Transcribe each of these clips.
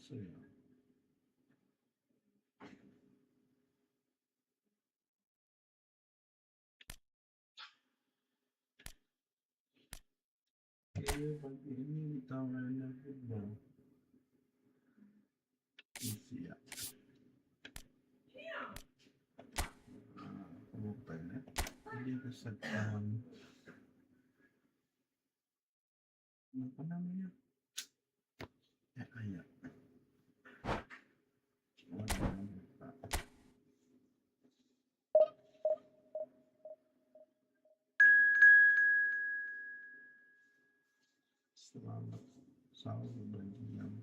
So yeah. Pag ini tawaran ng football, easy ya. Apa ya? Ini kesatuan apa namanya? Ayah. Selamat sahur bagi yang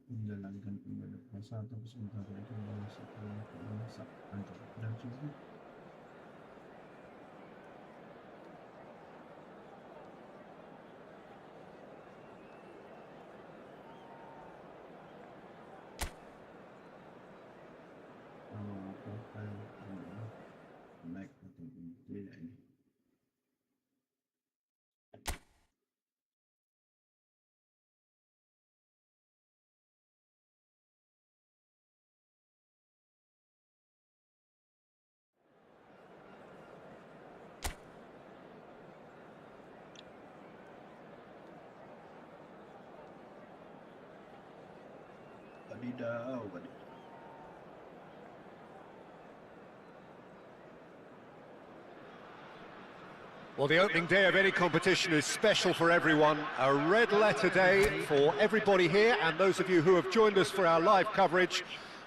menjalankan ibadah puasa atau sebentar lagi setelah masak dan subuh. Profil naik atau tidak ini. Wadidaw, wadidaw. Well, the opening day of any competition is special for everyone. A red letter day for everybody here and those of you who have joined us for our live coverage.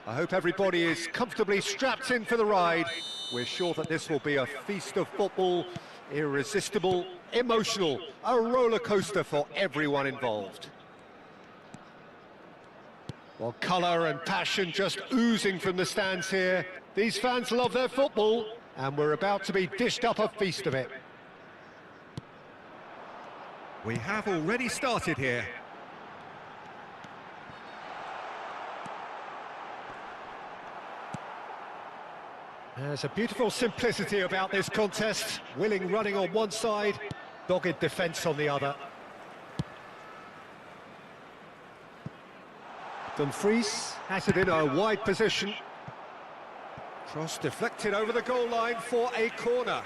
I hope everybody is comfortably strapped in for the ride. We're sure that this will be a feast of football, irresistible, emotional, a roller coaster for everyone involved. Well, colour and passion just oozing from the stands here. These fans love their football, and we're about to be dished up a feast of it. We have already started here. There's a beautiful simplicity about this contest. Willing running on one side, dogged defence on the other. Dumfries has it in a wide position. Cross deflected over the goal line for a corner.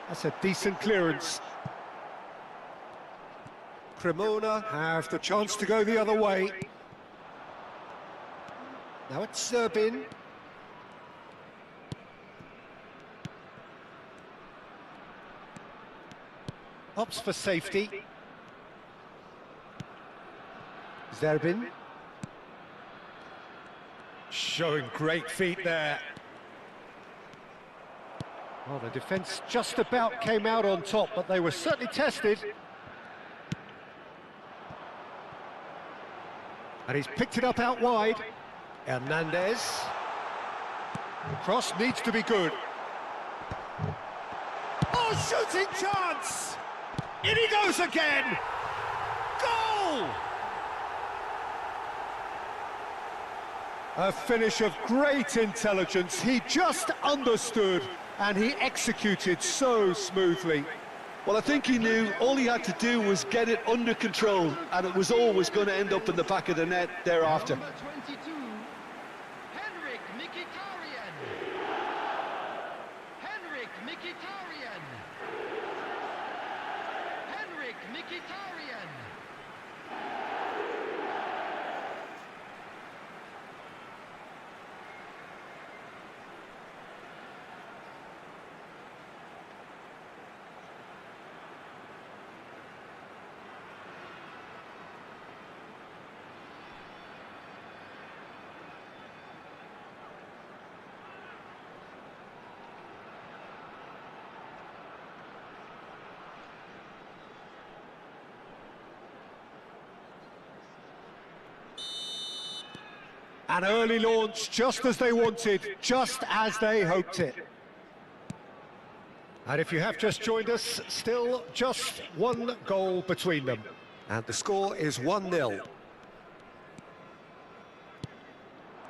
That's a decent clearance. Cremona have the chance to go the other way. Now it's Zerbin. Opts for safety. Zerbin. Showing great feet there. Well, the defence just about came out on top, but they were certainly tested. And he's picked it up out wide. Hernandez. The cross needs to be good. Oh, shooting chance! In he goes again! Goal! A finish of great intelligence. He just understood and he executed so smoothly. Well, I think he knew all he had to do was get it under control, and it was always going to end up in the back of the net thereafter. Number 22, Henrik Mkhitaryan. Henrik Mkhitaryan. Henrik Mkhitaryan. An early launch, just as they wanted, just as they hoped it. And if you have just joined us, still just one goal between them. And the score is 1-0.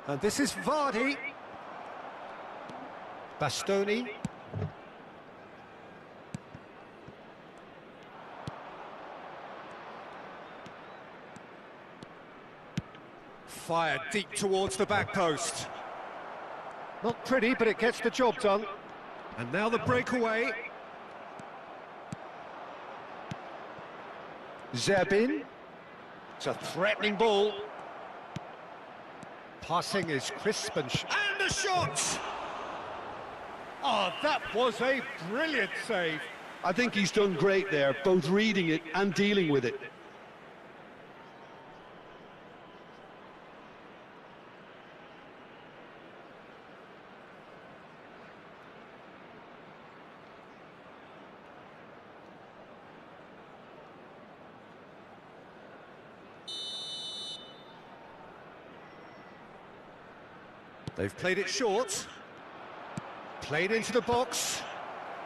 And this is Vardy. Bastoni. Fired deep towards the back post. Not pretty, but it gets the job done. And now the breakaway. Zerbin. It's a threatening ball. Passing is crisp and the shot! Oh, that was a brilliant save. I think he's done great there, both reading it and dealing with it. They've played it short. Played into the box.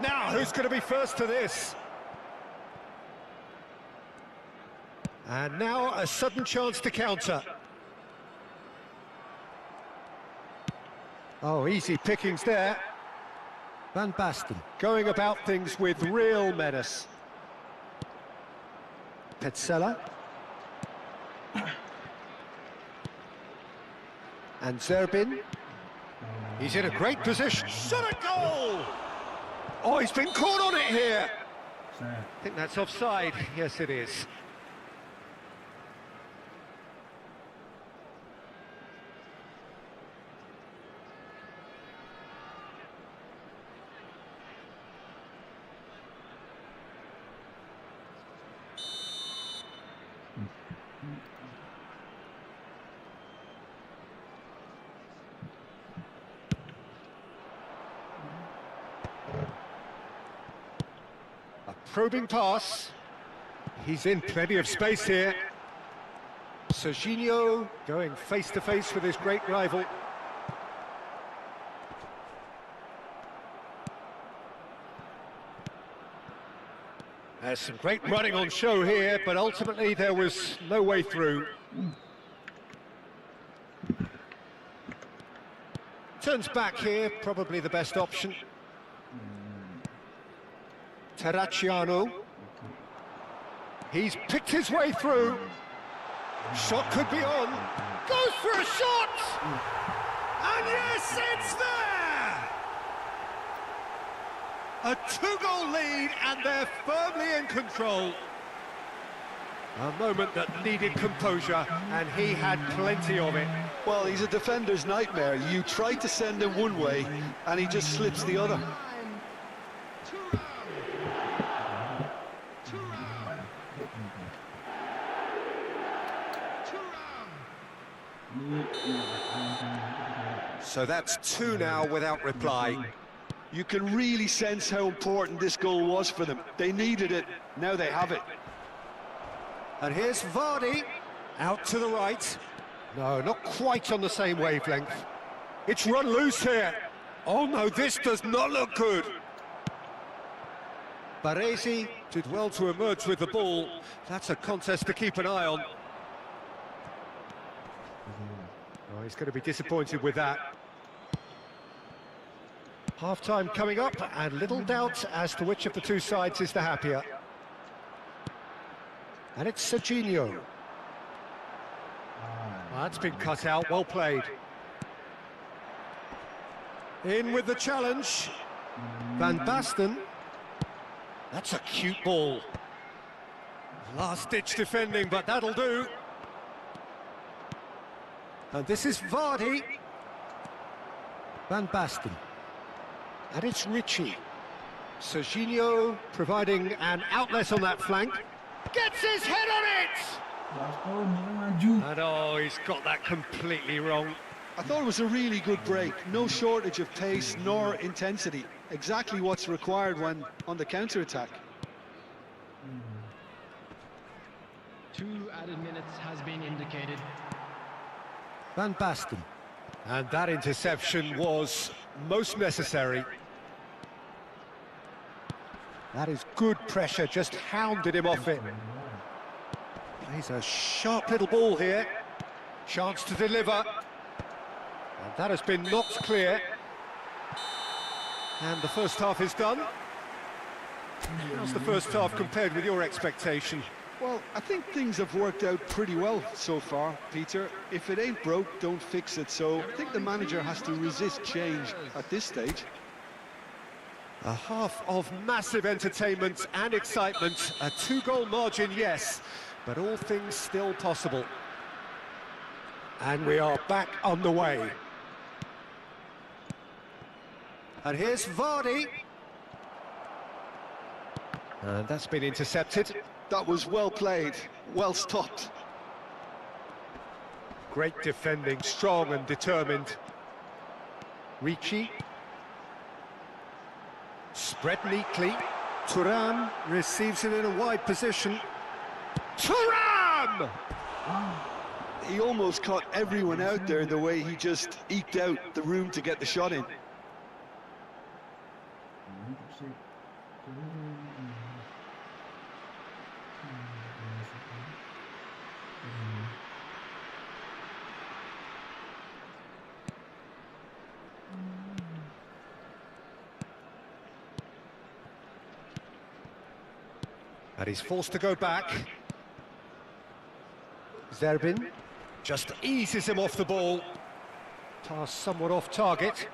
Now, who's going to be first to this? And now a sudden chance to counter. Oh, easy pickings there. Van Basten going about things with real menace. Petzela. And Zerbin. He's in a great position. Shot a goal! Oh, he's been caught on it here. I think that's offside. Yes, it is. Probing pass. He's in plenty of space here. Serginho going face to face with his great rival. There's some great running on show here, but ultimately there was no way through. Turns back here, probably the best option. Terracciano. He's picked his way through. Shot could be on. Goes for a shot! And yes, it's there! A two-goal lead, and they're firmly in control. A moment that needed composure, and he had plenty of it. Well, he's a defender's nightmare. You try to send him one way, and he just slips the other. So that's two now without reply. You can really sense how important this goal was for them. They needed it, now they have it. And here's Vardy, out to the right. No, not quite on the same wavelength. It's run loose here. Oh no, this does not look good. Baresi did well to emerge with the ball. That's a contest to keep an eye on. Oh, he's going to be disappointed with that. Half-time coming up, and little doubt as to which of the two sides is the happier. And it's Serginho. Well, that's been cut out, well played. In with the challenge. Van Basten. That's a cute ball. Last-ditch defending, but that'll do. And this is Vardy. Van Basten. And it's Ritchie. Serginho providing an outlet on that flank. Gets his head on it! And oh, he's got that completely wrong. I thought it was a really good break. No shortage of pace nor intensity. Exactly what's required when on the counter-attack. 2 added minutes has been indicated. Van Basten. And that interception was most necessary. That is good pressure, just hounded him off it. Plays a sharp little ball here. Chance to deliver. And that has been knocked clear. And the first half is done. How's the first half compared with your expectation? Well, I think things have worked out pretty well so far, Peter. If it ain't broke, don't fix it. So I think the manager has to resist change at this stage. A half of massive entertainment and excitement. A 2-goal margin, yes, but all things still possible. And we are back on the way. And here's Vardy. And that's been intercepted. That was well played, well stopped. Great defending, strong and determined. Ricci. Spread neatly. Thuram receives it in a wide position. Thuram! He almost caught everyone out there the way he just eked out the room to get the shot in. And he's forced to go back. Zerbin just eases him off the ball. Pass somewhat off target.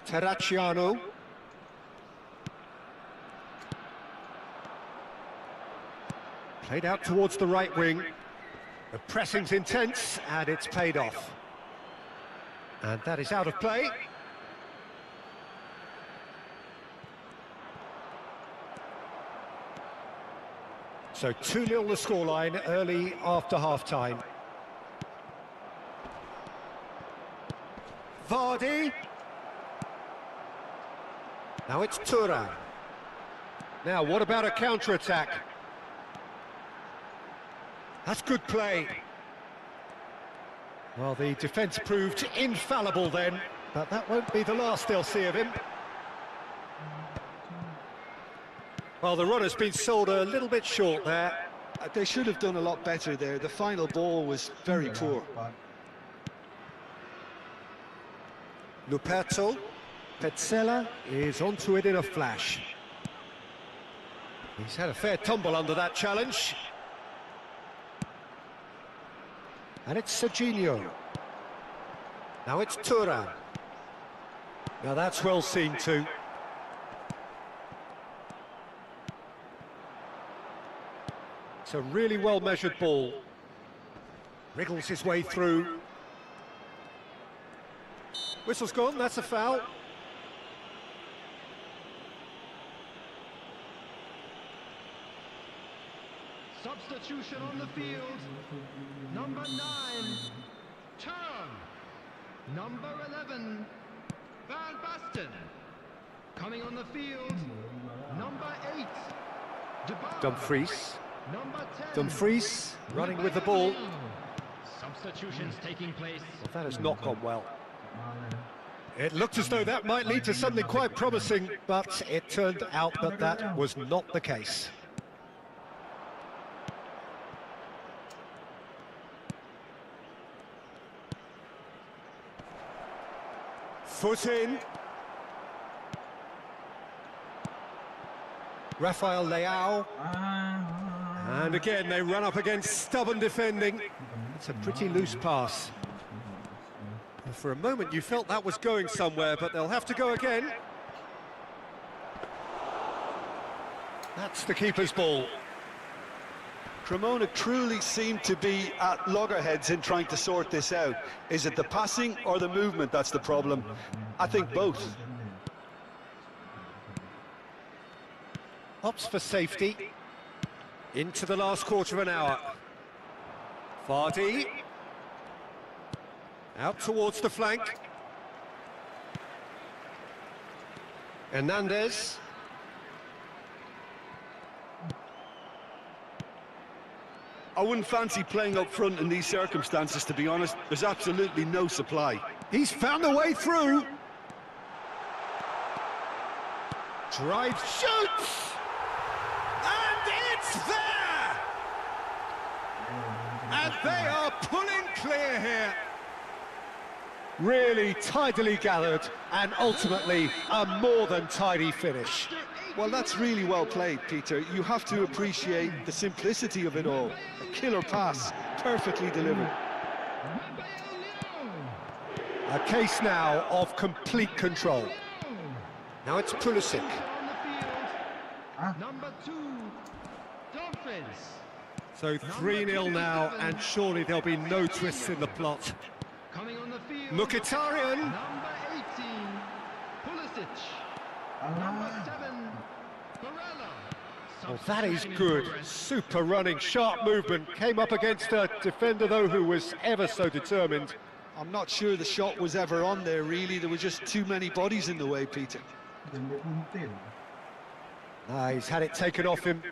Terracciano. Played out towards the right wing. The pressing's intense, and it's paid off. And that is out of play. So 2-0 the scoreline early after half-time. Vardy. Now it's Thuram. Now, what about a counter-attack? That's good play. Well, the defence proved infallible then, but that won't be the last they'll see of him. Well, the run has been sold a little bit short there. They should have done a lot better there. The final ball was very poor. Luperto. Petzela is onto it in a flash. He's had a fair tumble under that challenge. And it's Serginho. Now it's Thuram. Now that's well seen too. It's a really well-measured ball. Wriggles his way through. Whistle's gone, that's a foul. Substitution on the field. Number 9, Turn. Number 11, Van Basten. Coming on the field, number 8, Dumfries. Number 10, Dumfries running with the ball. Substitutions taking place. Well, that has not gone well. It looked as though that might lead to something quite promising, but it turned out that that was not the case. Foot in. Rafael Leao. And again, they run up against stubborn defending. It's a pretty loose pass. For a moment, you felt that was going somewhere, but they'll have to go again. That's the keeper's ball. Cremona truly seemed to be at loggerheads in trying to sort this out. Is it the passing or the movement that's the problem? I think both. Opts for safety. Into the last quarter of an hour. Vardy. Out towards the flank. Hernandez. I wouldn't fancy playing up front in these circumstances, to be honest. There's absolutely no supply. He's found a way through. Drive, shoots! And it's there! And they are pulling clear here. Really tidily gathered, and ultimately a more than tidy finish. Well, that's really well played, Peter. You have to appreciate the simplicity of it all. A killer pass, perfectly delivered. A case now of complete control. Now it's Pulisic. Number 2, Dolphins. So 3-0 now, and surely there'll be no twists in the plot. Coming on the field. Mkhitaryan. Number 18, Pulisic. Number 7, Barella. Oh, that is good. Super running, sharp movement. Came up against a defender, though, who was ever so determined. I'm not sure the shot was ever on there, really. There were just too many bodies in the way, Peter. He's had it taken off him.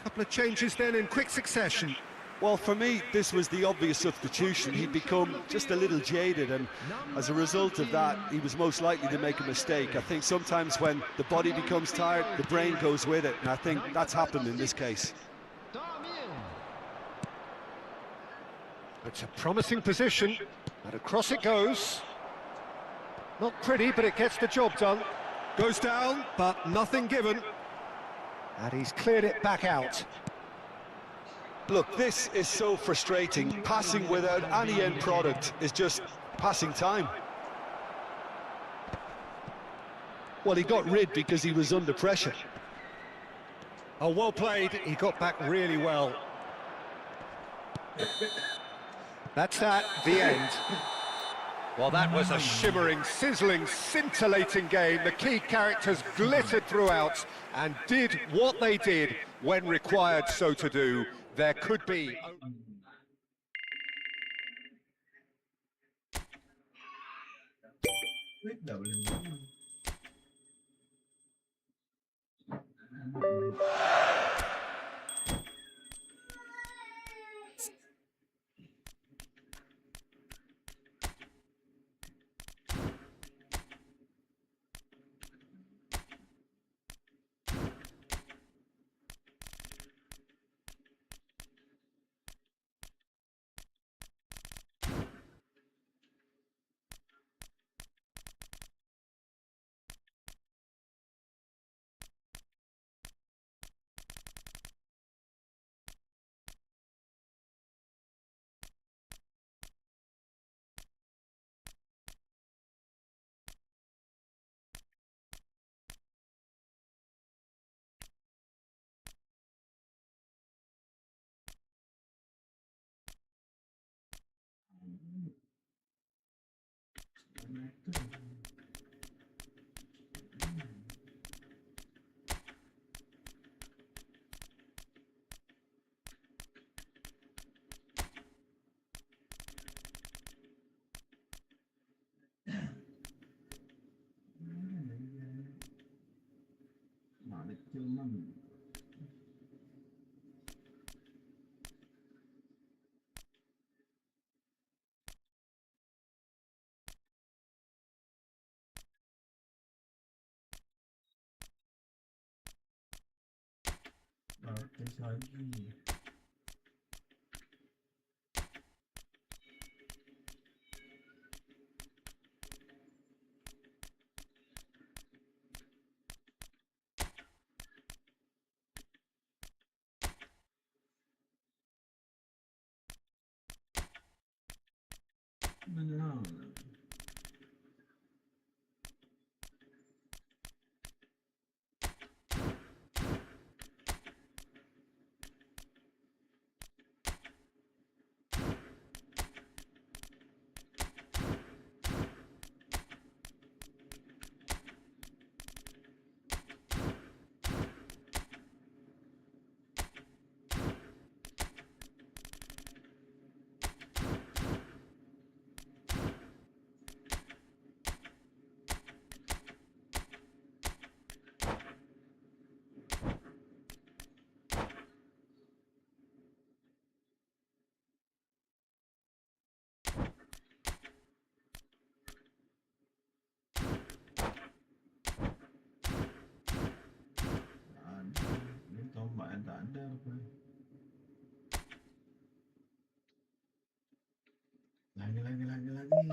Couple of changes then in quick succession. Well, for me, this was the obvious substitution. He'd become just a little jaded, and as a result of that, he was most likely to make a mistake. I think sometimes when the body becomes tired, the brain goes with it, and I think that's happened in this case. It's a promising position, and across it goes. Not pretty, but it gets the job done. Goes down, but nothing given. And he's cleared it back out. Look, this is so frustrating. Passing without any end product is just passing time. Well, he got rid because he was under pressure. Oh, well played. He got back really well. That's that, the end. Well, that was a shimmering, sizzling, scintillating game. The key characters glittered throughout and did what they did when required so to do. There could be...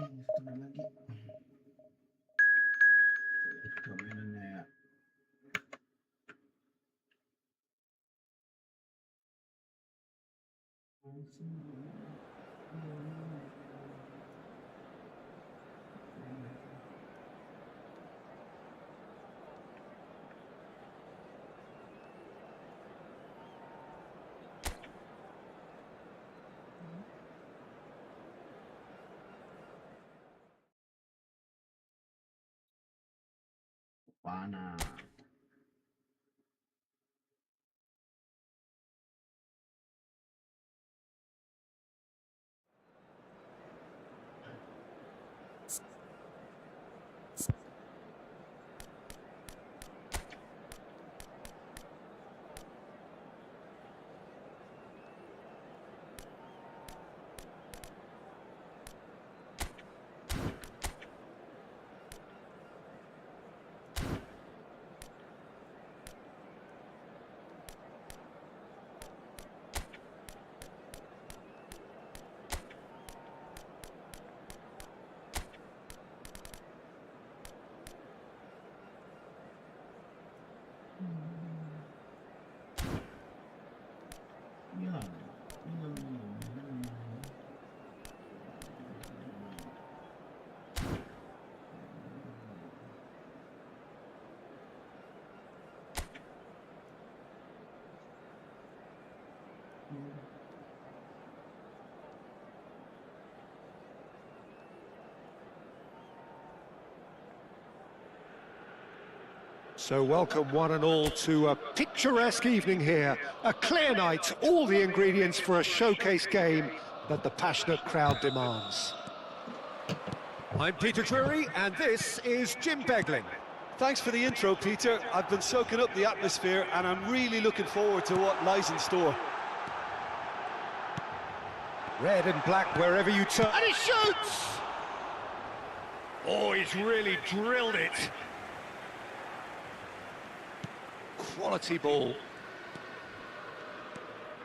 Lagi. Coming in there. Pana. Yeah. So welcome one and all to a picturesque evening here. A clear night, all the ingredients for a showcase game that the passionate crowd demands. I'm Peter Drury and this is Jim Begling. Thanks for the intro, Peter. I've been soaking up the atmosphere and I'm really looking forward to what lies in store. Red and black wherever you turn. And he shoots! Oh, he's really drilled it. Quality ball.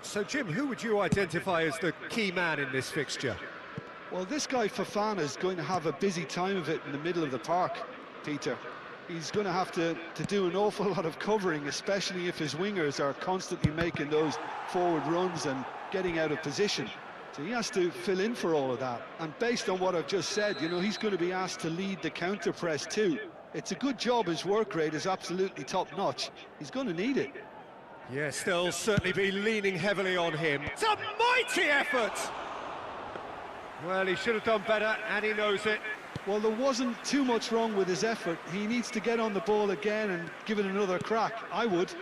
So, Jim, who would you identify as the key man in this fixture? Well, this guy Fofana is going to have a busy time of it in the middle of the park, Peter. He's going to have to do an awful lot of covering, especially if his wingers are constantly making those forward runs and getting out of position. So he has to fill in for all of that. And based on what I've just said, you know, he's going to be asked to lead the counter-press too. It's a good job. His work rate is absolutely top-notch. He's going to need it. Yes, they'll certainly be leaning heavily on him. It's a mighty effort! Well, he should have done better, and he knows it. Well, there wasn't too much wrong with his effort. He needs to get on the ball again and give it another crack. I would.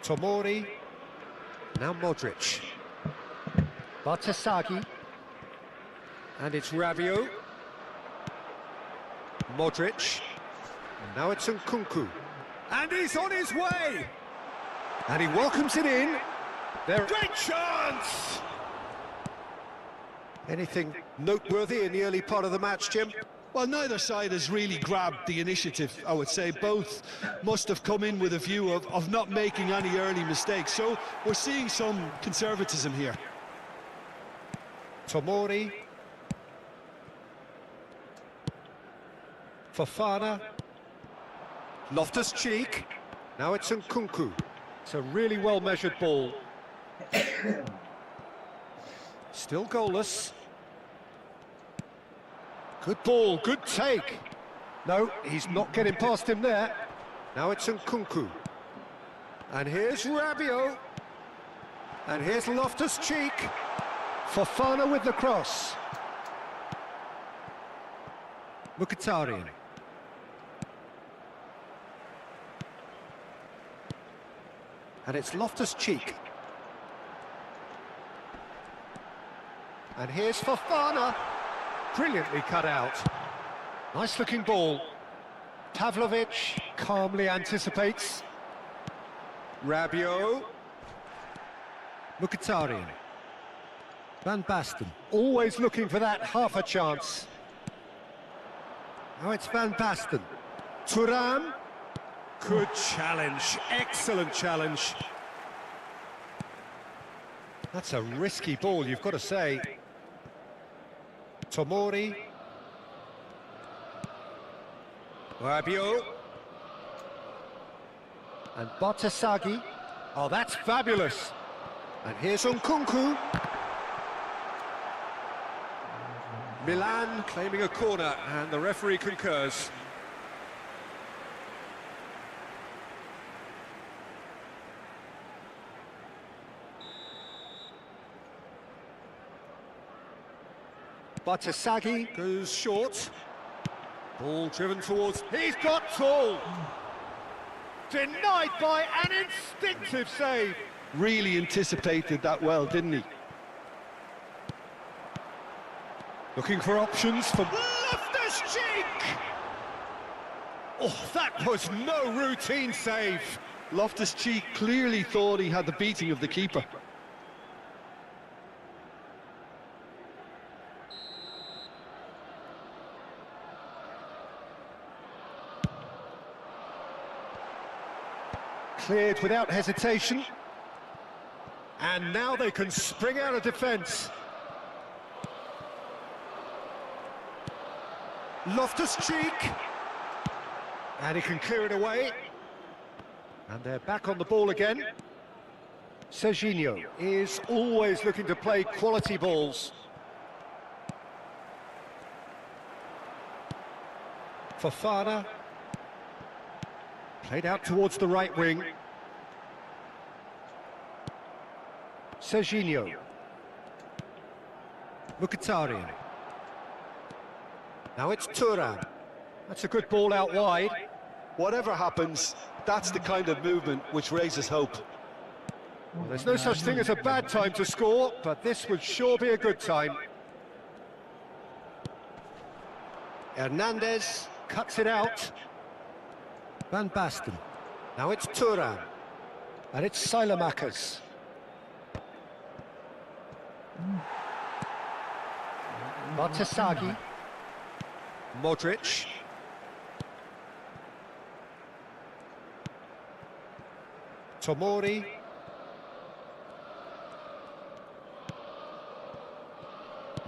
Tomori. Now Modric. Bartasagi. And it's Rabiot. Modric. And now it's Nkunku. And he's on his way! And he welcomes it in. Great chance! Anything noteworthy in the early part of the match, Jim? Well, neither side has really grabbed the initiative, I would say. Both must have come in with a view of not making any early mistakes. So we're seeing some conservatism here. Tomori. Fofana. Loftus-Cheek. Now it's Nkunku. It's a really well-measured ball. Still goalless. Good ball, good take. No, he's not getting past him there. Now it's Nkunku. And here's Rabiot. And here's Loftus-Cheek. Fofana with the cross. Mkhitaryan. And it's Loftus-Cheek. And here's Fofana. Brilliantly cut out. Nice looking ball. Pavlovic calmly anticipates. Rabiot. Mkhitaryan. Van Basten. Always looking for that half a chance. Now it's Van Basten. Thuram. Good challenge. Excellent challenge. That's a risky ball, you've got to say. Tomori. Rabiot. And Botasagi. Oh, that's fabulous. And here's Nkunku. Milan claiming a corner, and the referee concurs. Botasagi goes short. Ball driven towards... He's got tall! Denied by an instinctive save. Really anticipated that well, didn't he? Looking for options for Loftus-Cheek! Oh, that was no routine save. Loftus-Cheek clearly thought he had the beating of the keeper. Cleared without hesitation. And now they can spring out of defence. Loftus-Cheek. And he can clear it away. And they're back on the ball again. Serginho is always looking to play quality balls. Fofana. Played out towards the right wing. Serginho. Mkhitaryan. Now it's Thuram. That's a good ball out wide. Whatever happens, that's the kind of movement which raises hope. Well, there's no such thing as a bad time to score, but this would sure be a good time. Hernandez cuts it out. Van Basten. Now it's Thuram. And it's Silamakers. Botasagi. Modric. Tomori.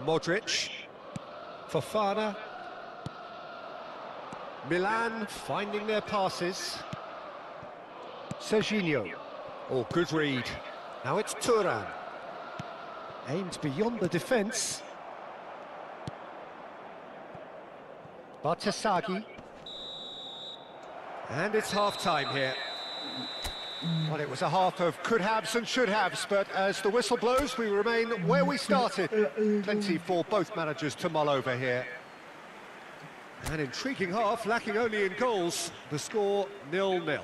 Modric. Fofana. Milan finding their passes. Serginho. Oh, good read. Now it's Thuram. Aims beyond the defence. Botasagi. And it's half-time here. Well, it was a half of could-haves and should-haves, but as the whistle blows, we remain where we started. Plenty for both managers to mull over here. An intriguing half, lacking only in goals. The score 0-0.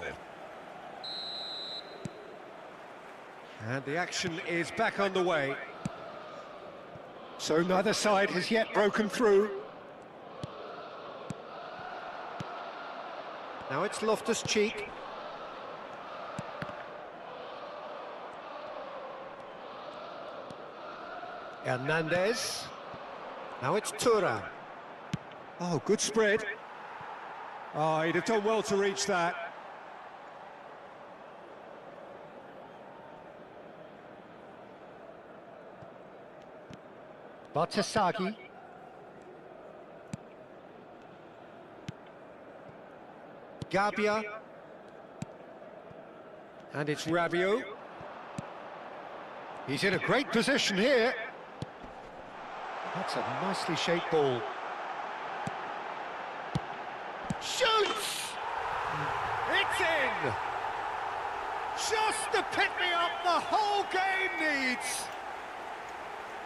And the action is back underway. So neither side has yet broken through. Now it's Loftus-Cheek. Hernandez. Now it's Thuram. Oh, good spread. Oh, he'd have done well to reach that. Botasagi. Gabia. And it's Rabiot. He's in a great position here. That's a nicely shaped ball. Shoots! It's in! Just the pick-me-up the whole game needs!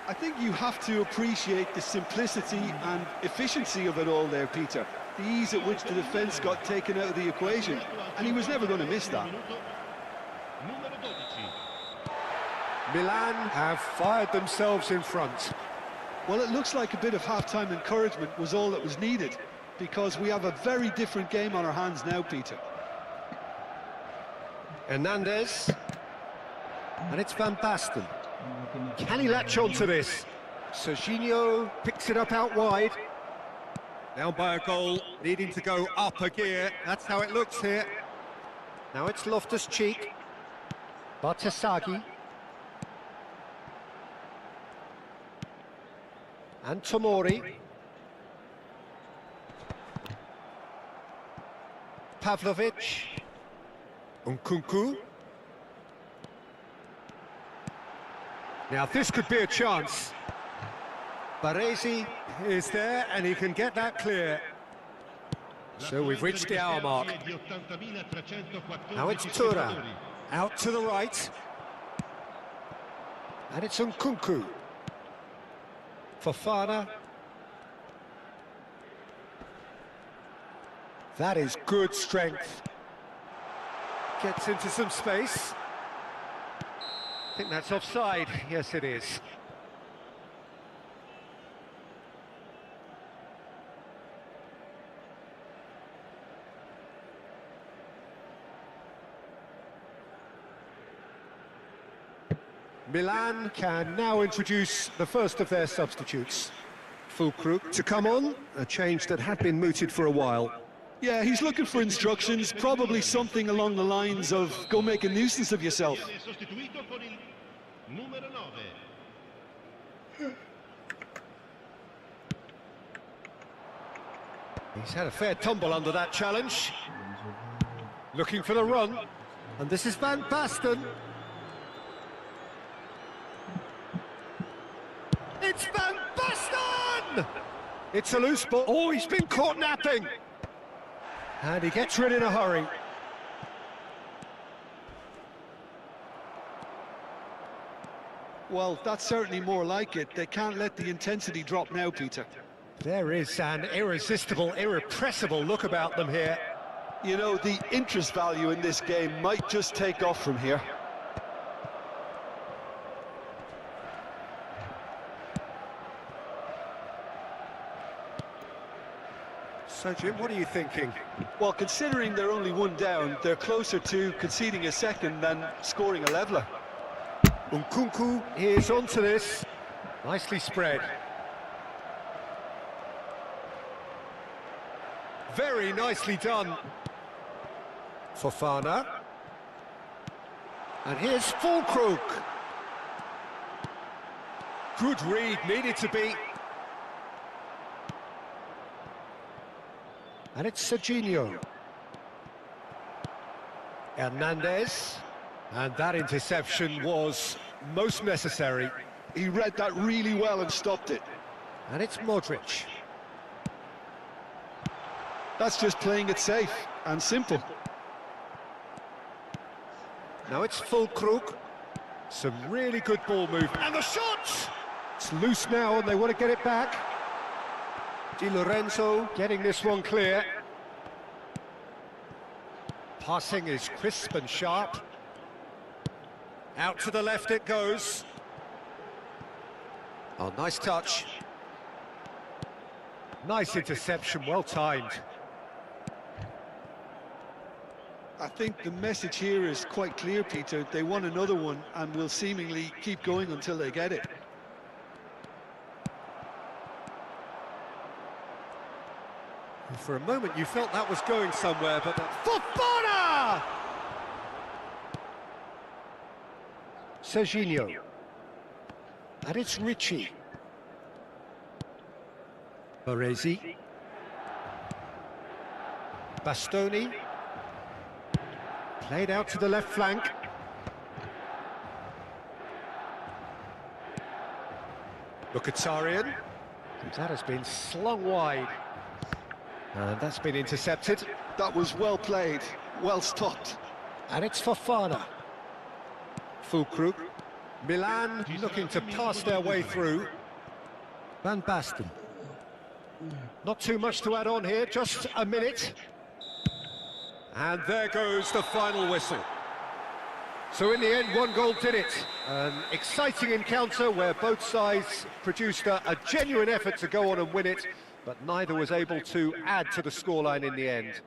I think you have to appreciate the simplicity and efficiency of it all there, Peter. The ease at which the defence got taken out of the equation, and he was never going to miss that. Milan have fired themselves in front. Well, it looks like a bit of half-time encouragement was all that was needed, because we have a very different game on our hands now, Peter. Hernandez. And it's Van Basten. Can he latch on to this? Serginho picks it up out wide. Down by a goal, needing to go up a gear. That's how it looks here. Now it's Loftus-Cheek. Botasagi. And Tomori. Pavlovic. Nkunku. Now this could be a chance. Baresi is there and he can get that clear. So we've reached the hour mark. Now it's Tura, out to the right. And it's Nkunku. Fofana. That is good strength. Gets into some space. I think that's offside. Yes, it is. Milan can now introduce the first of their substitutes. Fulkrug to come on, a change that had been mooted for a while. Yeah, he's looking for instructions, probably something along the lines of, go make a nuisance of yourself. He's had a fair tumble under that challenge. Looking for the run. And this is Van Basten. It's Van Basten! It's a loose ball. Oh, he's been caught napping. And he gets rid in a hurry. Well, that's certainly more like it. They can't let the intensity drop now, Peter. There is an irresistible, irrepressible look about them here. You know, the interest value in this game might just take off from here. So, Jim, what are you thinking? Well, considering they're only one down, they're closer to conceding a second than scoring a leveller. Nkunku is onto this. Nicely spread. Very nicely done. Fofana. And here's Fulkrug. Good read, needed to be. And it's Serginho. Hernandez. And that interception was most necessary. He read that really well and stopped it. And it's Modric. That's just playing it safe and simple. Now it's Fulkrug. Some really good ball movement. And the shot! It's loose now and they want to get it back. Di Lorenzo getting this one clear. Passing is crisp and sharp. Out to the left it goes. Oh, nice touch. Nice interception, well timed. I think the message here is quite clear, Peter. They want another one and will seemingly keep going until they get it. For a moment you felt that was going somewhere, but Fofana! Serginho. And it's Ricci. Baresi. Bastoni. Played out to the left flank. Mkhitaryan. That has been slung wide. And that's been intercepted. That was well played, well stopped. And it's Fofana. Fulkrug. Milan looking to pass their way through. Van Basten. Not too much to add on here, just a minute. And there goes the final whistle. So in the end, one goal did it. An exciting encounter where both sides produced a genuine effort to go on and win it, but neither was able to add to the scoreline in the end.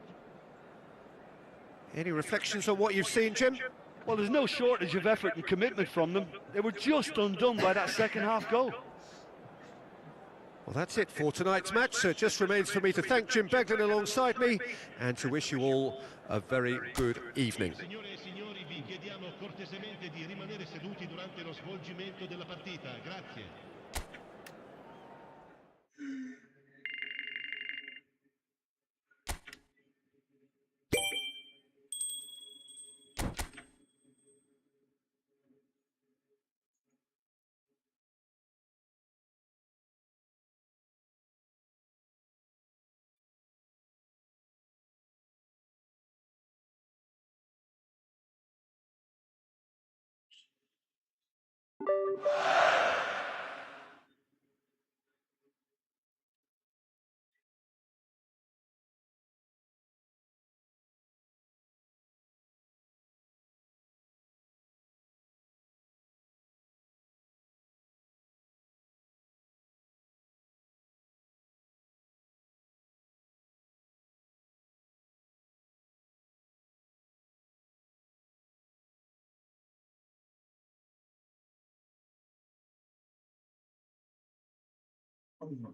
Any reflections on what you've seen, Jim? Well, there's no shortage of effort and commitment from them. They were just undone by that second half goal. Well, that's it for tonight's match, so it just remains for me to thank Jim Beglin alongside me and to wish you all a very good evening. Signore e signori, vi chiediamo cortesemente di rimanere seduti durante lo svolgimento della partita. Grazie. Allah.